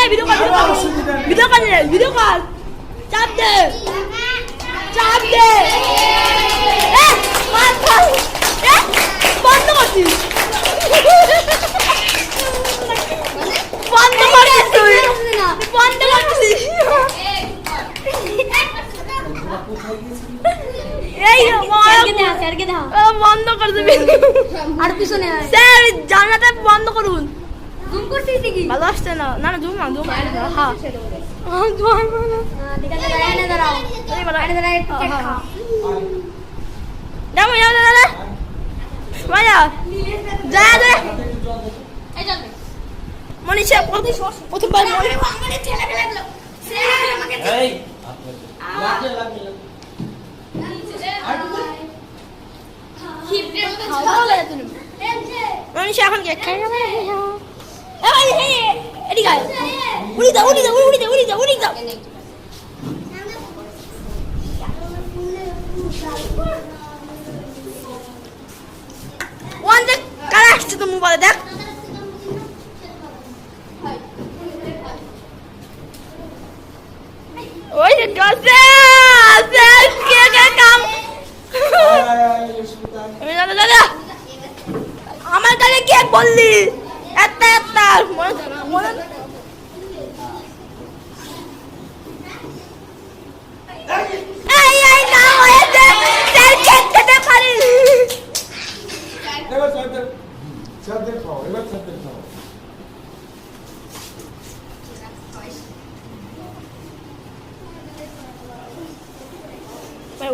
video call video call চাপ দে বন্ধ করছিস বন্ধ করছিস এই বন্ধ করে দেবে আর পিছনে স্যার জানলাটা বন্ধ করুন জুম করছিস কি ভালো আসছে না না জুম হ্যাঁ দাঁড়াও মনীষা প্রথমবার মনীষা এখন কে এদিকে উড়ি যাও ওয়ান দেখ কারা আসছে তো মোবাইলে দেখ ওই যে কাছে কে কাম দাদা আমার কাছে কে বললি একটা এই না হয়েছে স্যার খেতে দে পারি এবার চাঁদের খাও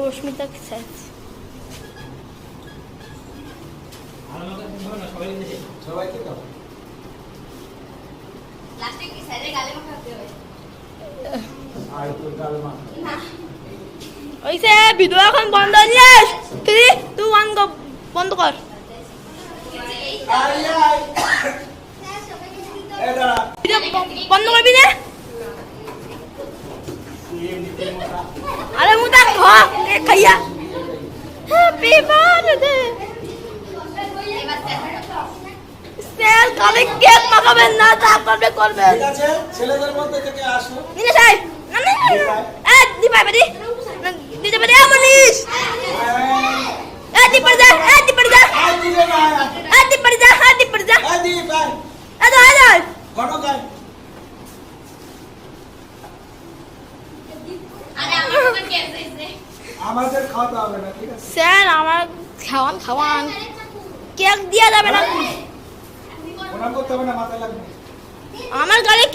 অস্মিতা স্যার সবাইকে দাও লাস্টে কি স্যারের গালে মাখাতে হবে আর তো গালমা ওইসে ভিডিও এখন বন্ধ নিস 3 2 1 গো বন্ধ কর ভিডিও বন্ধ করবি না আরে মুটা খা খাইয়া হ্যাপি বার্থডে স্যার কালে কেক মাখাবেন না তা করবেন ঠিক আছে ছেলেদের মধ্যে থেকে আসো নিয়ে যাই না দি ভাই বাড়ি দিতে পারে মনীষ দি পড় যা আদি রে ভাই দি পড় যা আদি ভাই আদা ঘটক গায় আরে আমার তো কেস হইছে আমাদের খাওয়াতে হবে না ঠিক আছে স্যার আমার খাওয়ান কেক দিয়া যাবে না ওনার করতে হবে না মাথায় লাগবে আমার গালে